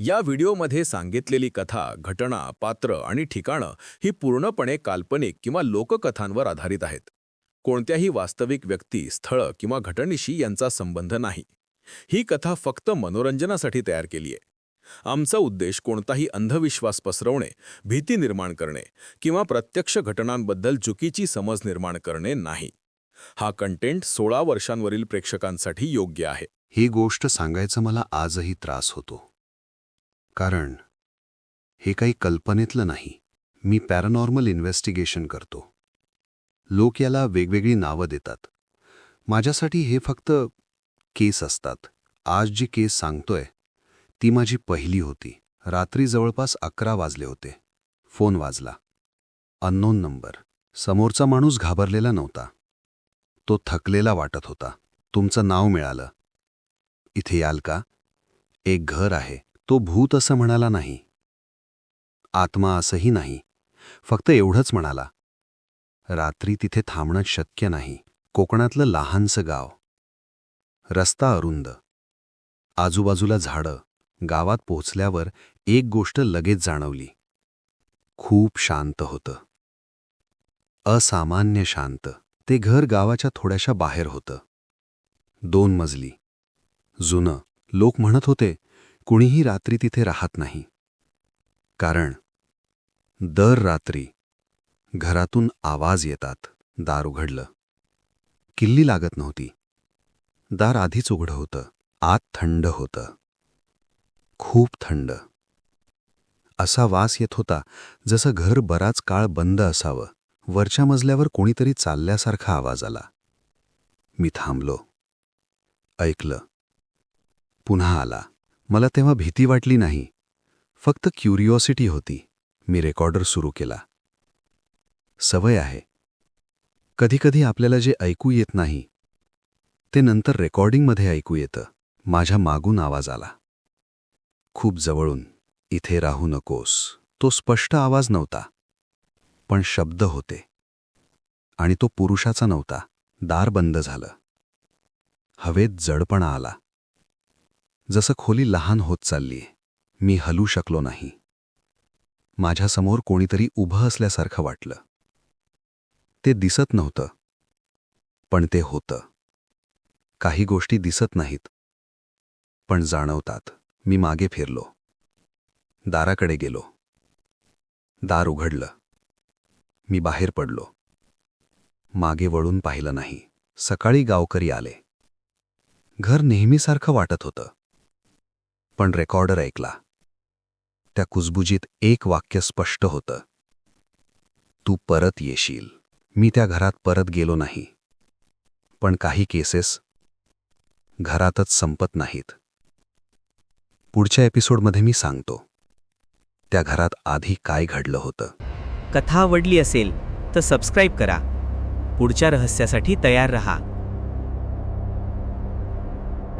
या व्हिडिओमध्ये सांगितलेली कथा, घटना, पात्र आणि ठिकाणं ही पूर्णपणे काल्पनिक किंवा लोककथांवर आधारित आहेत. कोणत्याही वास्तविक व्यक्ती, स्थळ किंवा घटनेशी यांचा संबंध नाही. ही कथा फक्त मनोरंजनासाठी तयार केली आहे. आमचा उद्देश कोणताही अंधविश्वास पसरवणे, भीती निर्माण करणे किंवा प्रत्यक्ष घटनांबद्दल चुकीची समज निर्माण करणे नाही. हा कंटेंट 16 वर्षांवरील प्रेक्षकांसाठी योग्य आहे. ही गोष्ट सांगायचं मला आजही त्रास होतो. कारण हे काही कल्पनेतलं नाही. मी पॅरानॉर्मल इन्व्हेस्टिगेशन करतो. लोक याला वेगवेगळी नावं देतात. माझ्यासाठी हे फक्त केस असतात. आज जी केस सांगतोय ती माझी पहिली होती. रात्री जवळपास 11 वाजले होते. फोन वाजला. Unknown number. समोरचा माणूस घाबरलेला नव्हता. तो थकलेला वाटत होता. तुमचं नाव मिळालं. इथे याल का? एक घर आहे. तो भूत असं म्हणाला नाही. आत्मा असंही नाही. फक्त एवढंच म्हणाला. रात्री तिथे थांबणं शक्य नाही. कोकणातलं लहानसं गाव. रस्ता अरुंद. आजूबाजूला झाडं. गावात पोहोचल्यावर एक गोष्ट लगेच जाणवली. खूप शांत होतं. असामान्य शांत. ते घर गावाच्या थोड्याशा बाहेर होतं. 2 मजली. जुनं. लोक म्हणत होते कुणीही रात्री तिथे राहत नाही. कारण दर रात्री घरातून आवाज येतात. दार उघडलं. किल्ली लागत नव्हती. दार आधीच उघडं होतं. आत थंड होतं. खूप थंड. असा वास येत होता जसं घर बराच काळ बंद असावं. वरच्या मजल्यावर कोणीतरी चालल्यासारखा आवाज आला. मी थांबलो. ऐकलं. पुन्हा आला. मला तेव्हा भीती वाटली नाही. फक्त क्युरिओसिटी होती. मी रेकॉर्डर सुरू केला. सवय आहे. कधीकधी आपल्याला जे ऐकू येत नाही ते नंतर रेकॉर्डिंगमध्ये ऐकू येतं. माझ्या मागून आवाज आला. खूप जवळून. इथे राहू नकोस. तो स्पष्ट आवाज नव्हता. पण शब्द होते. आणि तो पुरुषाचा नव्हता. दार बंद झालं. हवेत जडपणा आला. जसं खोली लहान होत चाललीये. मी हलू शकलो नाही. माझ्यासमोर कोणीतरी उभं असल्यासारखं वाटलं. ते दिसत नव्हतं. पण ते होतं. काही गोष्टी दिसत नाहीत. पण जाणवतात. मी मागे फिरलो. दाराकडे गेलो. दार उघडलं. मी बाहेर पडलो. मागे वळून पाहिलं नाही. सकाळी गावकरी आले. घर नेहमीसारखं वाटत होतं. पण रेकॉर्डर ऐकला. त्या कुजबुजीत एक वाक्य स्पष्ट होतं. तू परत येशील. मी त्या घरात परत गेलो नाही. पण काही केसेस घरातच संपत नाहीत. पुढच्या एपिसोडमध्ये मी सांगतो त्या घरात आधी काय घडलं होतं. कथा आवडली असेल तर सबस्क्राईब करा. पुढच्या रहस्यासाठी तयार रहा.